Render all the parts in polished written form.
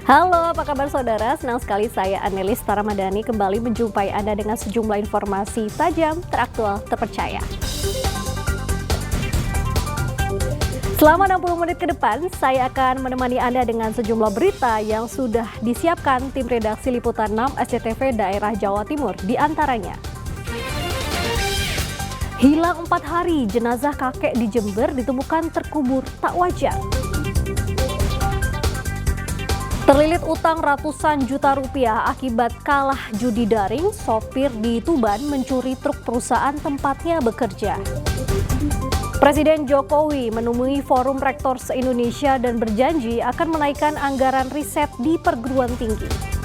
Halo, apa kabar saudara? Senang sekali saya Anelis Taramadani kembali menjumpai Anda dengan sejumlah informasi tajam, teraktual, terpercaya. Selama 60 menit ke depan, saya akan menemani Anda dengan sejumlah berita yang sudah disiapkan tim redaksi Liputan 6 SCTV daerah Jawa Timur, di antaranya. Hilang 4 hari, jenazah kakek di Jember ditemukan terkubur tak wajar. Terlilit utang ratusan juta rupiah akibat kalah judi daring, sopir di Tuban mencuri truk perusahaan tempatnya bekerja. Presiden Jokowi menemui Forum Rektor se-Indonesia dan berjanji akan menaikkan anggaran riset di perguruan tinggi.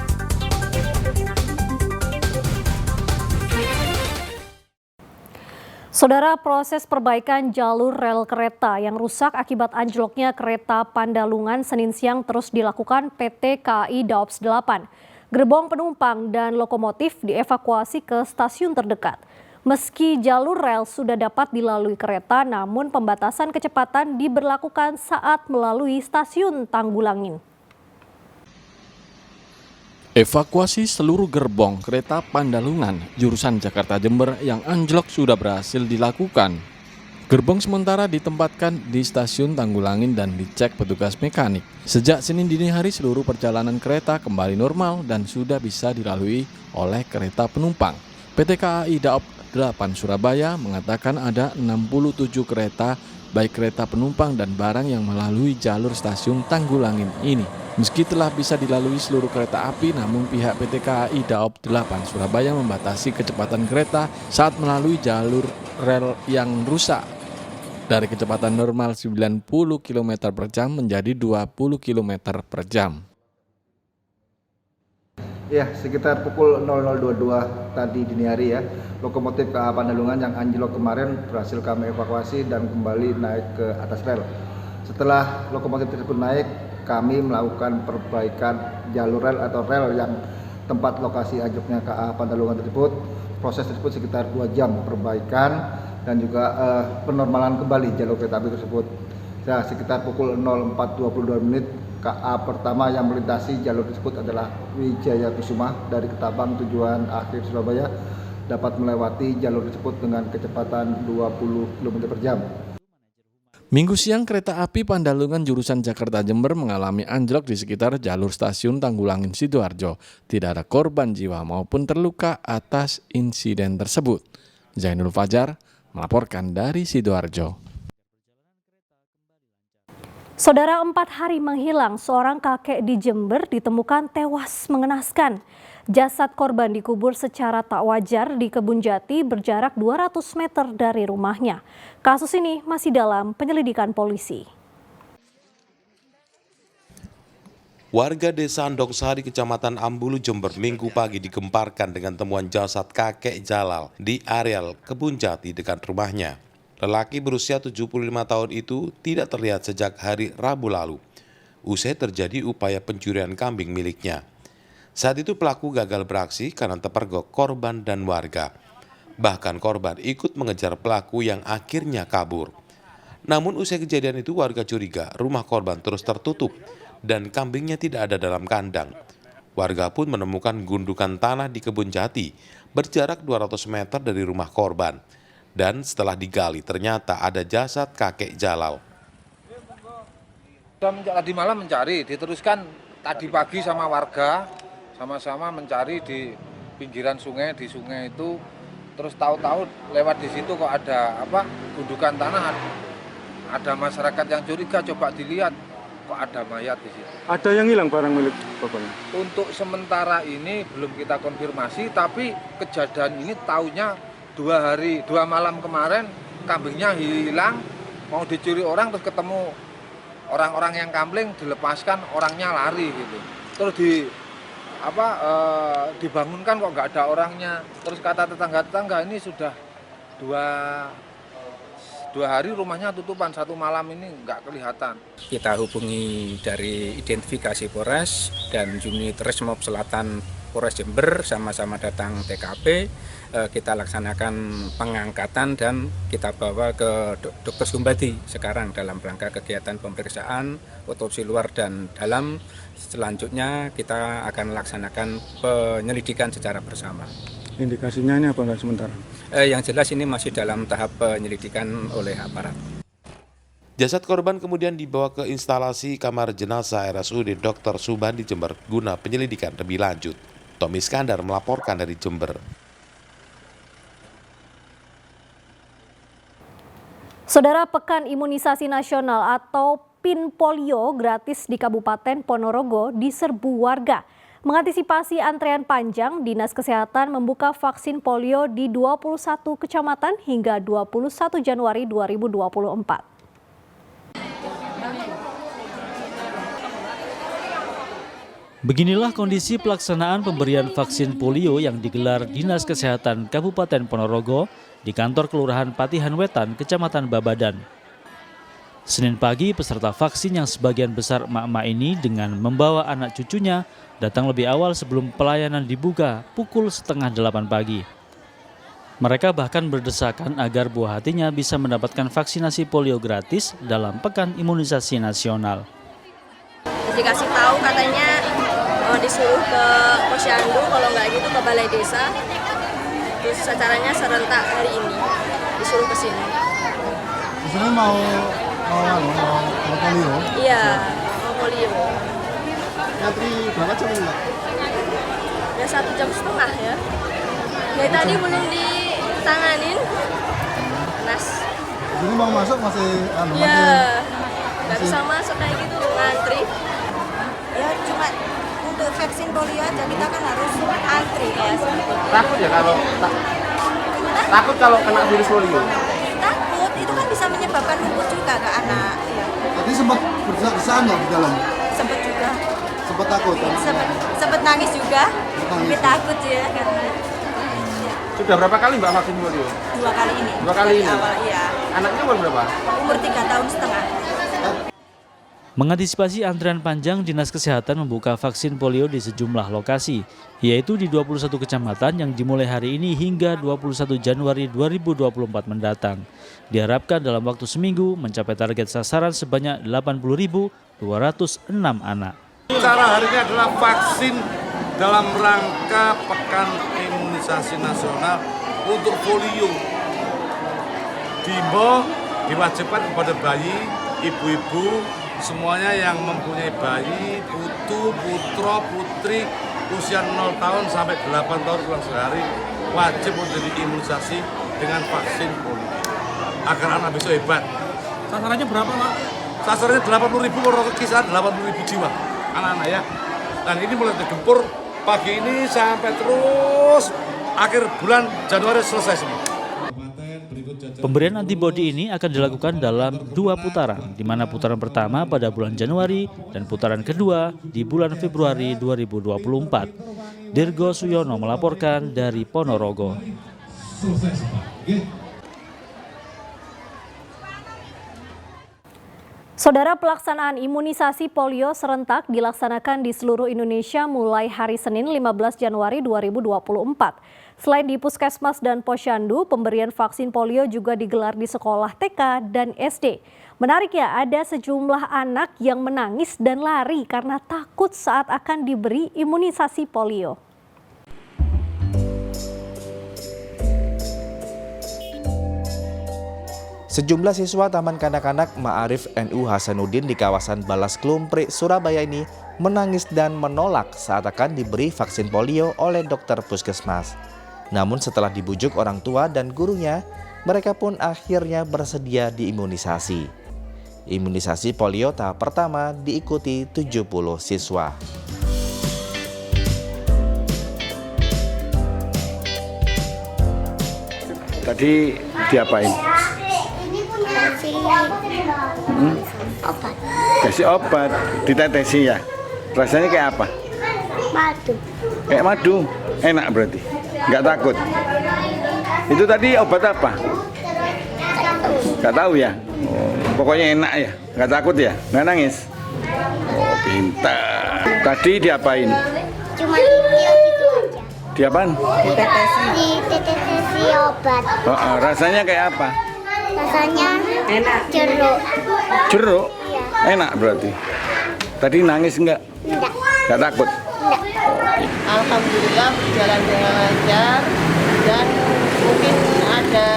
Saudara, proses perbaikan jalur rel kereta yang rusak akibat anjloknya kereta Pandalungan Senin siang terus dilakukan PT KAI Daops 8. Gerbong penumpang dan lokomotif dievakuasi ke stasiun terdekat. Meski jalur rel sudah dapat dilalui kereta, namun pembatasan kecepatan diberlakukan saat melalui stasiun Tanggulangin. Evakuasi seluruh gerbong kereta Pandalungan jurusan Jakarta Jember yang anjlok sudah berhasil dilakukan. Gerbong sementara ditempatkan di stasiun Tanggulangin dan dicek petugas mekanik. Sejak Senin dini hari seluruh perjalanan kereta kembali normal dan sudah bisa dilalui oleh kereta penumpang. PT KAI Daops 8 Surabaya mengatakan ada 67 kereta baik kereta penumpang dan barang yang melalui jalur stasiun Tanggulangin ini. Meski telah bisa dilalui seluruh kereta api, namun pihak PT KAI Daops 8 Surabaya membatasi kecepatan kereta saat melalui jalur rel yang rusak dari kecepatan normal 90 km per jam menjadi 20 km per jam. Ya, sekitar pukul 00.22 tadi dini hari ya, lokomotif KA Pandalungan yang anjlok kemarin berhasil kami evakuasi dan kembali naik ke atas rel. Setelah lokomotif tersebut naik, kami melakukan perbaikan jalur rel atau rel yang tempat lokasi anjloknya KA Pandalungan tersebut. Proses tersebut sekitar 2 jam perbaikan dan juga penormalan kembali jalur kereta api tersebut. Ya, sekitar pukul 04.22 menit KA pertama yang melintasi jalur tersebut adalah Wijaya Kusuma dari Ketapang tujuan akhir Surabaya dapat melewati jalur tersebut dengan kecepatan 20 km per jam. Minggu siang kereta api Pandalungan jurusan Jakarta Jember mengalami anjlok di sekitar jalur stasiun Tanggulangin Sidoarjo. Tidak ada korban jiwa maupun terluka atas insiden tersebut. Zainul Fajar melaporkan dari Sidoarjo. Saudara, 4 hari menghilang, seorang kakek di Jember ditemukan tewas mengenaskan. Jasad korban dikubur secara tak wajar di Kebun Jati berjarak 200 meter dari rumahnya. Kasus ini masih dalam penyelidikan polisi. Warga desa Andongsari, Kecamatan Ambulu, Jember, Minggu pagi digemparkan dengan temuan jasad kakek Jalal di areal Kebun Jati dekat rumahnya. Lelaki berusia 75 tahun itu tidak terlihat sejak hari Rabu lalu, usai terjadi upaya pencurian kambing miliknya. Saat itu pelaku gagal beraksi karena terpergok korban dan warga. Bahkan korban ikut mengejar pelaku yang akhirnya kabur. Namun usai kejadian itu warga curiga rumah korban terus tertutup dan kambingnya tidak ada dalam kandang. Warga pun menemukan gundukan tanah di Kebun Jati berjarak 200 meter dari rumah korban. Dan setelah digali ternyata ada jasad kakek Jalal. Tadi malam mencari, diteruskan tadi pagi sama warga sama-sama mencari di pinggiran sungai, di sungai itu. Terus tahu-tahu lewat di situ kok ada gundukan tanah, ada masyarakat yang curiga, coba dilihat kok ada mayat di situ. Ada yang hilang barang milik bapaknya? Untuk sementara ini belum kita konfirmasi, tapi kejadian ini taunya 2 malam kemarin kambingnya hilang, mau dicuri orang, terus ketemu orang-orang yang kambing, dilepaskan, orangnya lari gitu. Terus dibangunkan kok nggak ada orangnya. Terus kata tetangga-tetangga ini sudah dua hari rumahnya tutupan, 1 malam ini nggak kelihatan. Kita hubungi dari identifikasi Polres dan unit Resmob Selatan Polres Jember sama-sama datang TKP, kita laksanakan pengangkatan dan kita bawa ke Dr. Sumbadi sekarang dalam rangka kegiatan pemeriksaan, otopsi luar dan dalam. Selanjutnya kita akan laksanakan penyelidikan secara bersama. Indikasinya ini apa enggak sementara? Yang jelas ini masih dalam tahap penyelidikan oleh aparat. Jasad korban kemudian dibawa ke instalasi kamar jenazah RSUD Dr. Subandi Jember guna penyelidikan lebih lanjut. Tommy Iskandar melaporkan dari Jember. Saudara, Pekan Imunisasi Nasional atau PIN Polio gratis di Kabupaten Ponorogo diserbu warga. Mengantisipasi antrean panjang, Dinas Kesehatan membuka vaksin polio di 21 kecamatan hingga 21 Januari 2024. Beginilah kondisi pelaksanaan pemberian vaksin polio yang digelar Dinas Kesehatan Kabupaten Ponorogo di kantor Kelurahan Patihan Wetan, Kecamatan Babadan. Senin pagi, peserta vaksin yang sebagian besar emak-emak ini dengan membawa anak cucunya datang lebih awal sebelum pelayanan dibuka pukul 7:30 pagi. Mereka bahkan berdesakan agar buah hatinya bisa mendapatkan vaksinasi polio gratis dalam Pekan Imunisasi Nasional. Dikasih tahu katanya disuruh ke Posyandu, kalau nggak gitu ke Balai Desa. Terus acaranya serentak hari ini, disuruh ke sini. Di sini mau polio? Iya, mau polio. Ngantri berapa jam enggak? Ya 1,5 jam ya. Dari tadi belum ditanganin. Panas. Ini mau masuk masih Iya, nggak bisa masuk kayak gitu, ngantri. Ya cuma untuk vaksin polio aja kita kan harus antri kayak seperti. Takut ya kalau kena virus polio? Takut, itu kan bisa menyebabkan lumpuh juga ke anak. Ya. Tadi sempat berdesak-desakan nggak di dalam? Sempat juga. Sempat takut? Sempat nangis juga. Tapi takut ya karena. Sudah berapa kali Mbak vaksin polio? 2 kali ini. 2 kali ini? Awal, iya. Anaknya umur berapa? Umur 3,5 tahun. Mengantisipasi antrean panjang, Dinas Kesehatan membuka vaksin polio di sejumlah lokasi, yaitu di 21 kecamatan yang dimulai hari ini hingga 21 Januari 2024 mendatang. Diharapkan dalam waktu seminggu mencapai target sasaran sebanyak 80.206 anak. Cara hari ini adalah vaksin dalam rangka Pekan Imunisasi Nasional untuk polio. Diimbau diwajibkan kepada bayi, ibu-ibu, semuanya yang mempunyai bayi, putu, putra, putri usia 0 tahun sampai 8 tahun kurang sehari wajib untuk diimunisasi dengan vaksin polio agar anak besok hebat. Sasarannya berapa, Pak? Sasarannya 80.000, kisaran 80.000 jiwa anak-anak ya. Dan ini mulai digempur pagi ini sampai terus akhir bulan Januari selesai semua. Pemberian antibodi ini akan dilakukan dalam 2 putaran, di mana putaran pertama pada bulan Januari dan putaran kedua di bulan Februari 2024. Dirgo Suyono melaporkan dari Ponorogo. Saudara, pelaksanaan imunisasi polio serentak dilaksanakan di seluruh Indonesia mulai hari Senin 15 Januari 2024. Selain di Puskesmas dan Posyandu, pemberian vaksin polio juga digelar di sekolah TK dan SD. Menariknya, ada sejumlah anak yang menangis dan lari karena takut saat akan diberi imunisasi polio. Sejumlah siswa Taman Kanak-kanak Ma'arif NU Hasanuddin di kawasan Balas Klumprik, Surabaya ini menangis dan menolak saat akan diberi vaksin polio oleh dokter puskesmas. Namun setelah dibujuk orang tua dan gurunya, mereka pun akhirnya bersedia diimunisasi. Imunisasi polio tahap pertama diikuti 70 siswa. Tadi diapain? Obat. Kasih obat, ditetesi ya. Rasanya kayak apa? Madu. Kayak madu, enak berarti. Nggak takut. Itu tadi obat apa? Nggak tahu ya. Oh, pokoknya enak ya, nggak takut ya, nggak nangis. Oh, pintar. Tadi diapain? Cuma lihat gitu apaan? Ditetesi obat. Rasanya kayak apa? Rasanya enak. Jeruk. Jeruk? Enak berarti. Tadi nangis enggak? Enggak. Enggak takut? Enggak. Alhamdulillah berjalan dengan lancar dan mungkin ada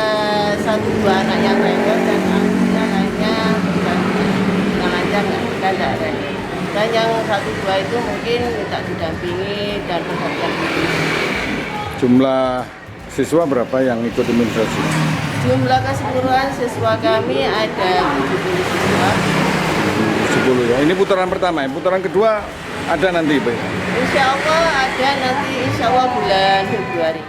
1-2 anak yang rewel dan alhamdulillah lainnya berjalan dengan lancar dan tidak rewel. Dan yang 1-2 itu mungkin minta didampingi dan memperhatikan diri. Jumlah siswa berapa yang ikut imunisasi? Jumlah keseluruhan siswa kami ada 70 siswa. 10 ya. Ini putaran pertama ya. Putaran kedua ada nanti, Pak? Insya Allah ada nanti, insya Allah bulan Februari.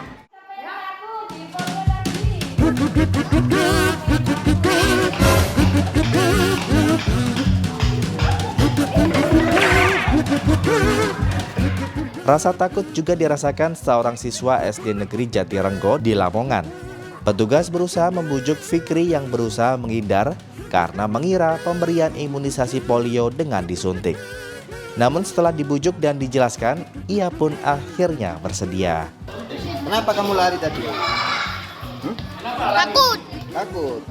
Rasa takut juga dirasakan seorang siswa SD Negeri Jatirenggo di Lamongan. Petugas berusaha membujuk Fikri yang berusaha menghindar karena mengira pemberian imunisasi polio dengan disuntik. Namun setelah dibujuk dan dijelaskan, ia pun akhirnya bersedia. Kenapa kamu lari tadi? Takut. Takut.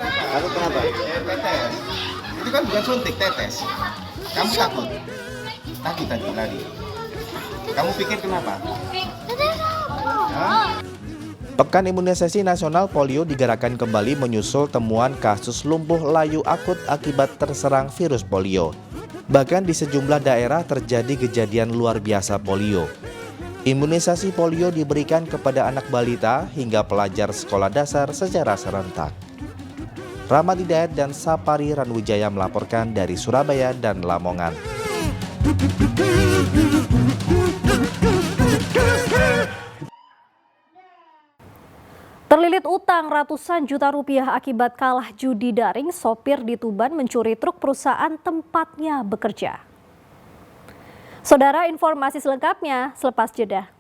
Takut kenapa? Tetes. Itu kan bukan suntik, tetes. Kamu takut? Takut tadi lari. Kamu pikir kenapa? Pekan Imunisasi Nasional Polio digerakkan kembali menyusul temuan kasus lumpuh layu akut akibat terserang virus polio. Bahkan di sejumlah daerah terjadi kejadian luar biasa polio. Imunisasi polio diberikan kepada anak balita hingga pelajar sekolah dasar secara serentak. Rahmat Hidayat dan Sapari Ranwijaya melaporkan dari Surabaya dan Lamongan. Terlilit utang ratusan juta rupiah akibat kalah judi daring, sopir di Tuban mencuri truk perusahaan tempatnya bekerja. Saudara, informasi selengkapnya selepas jeda.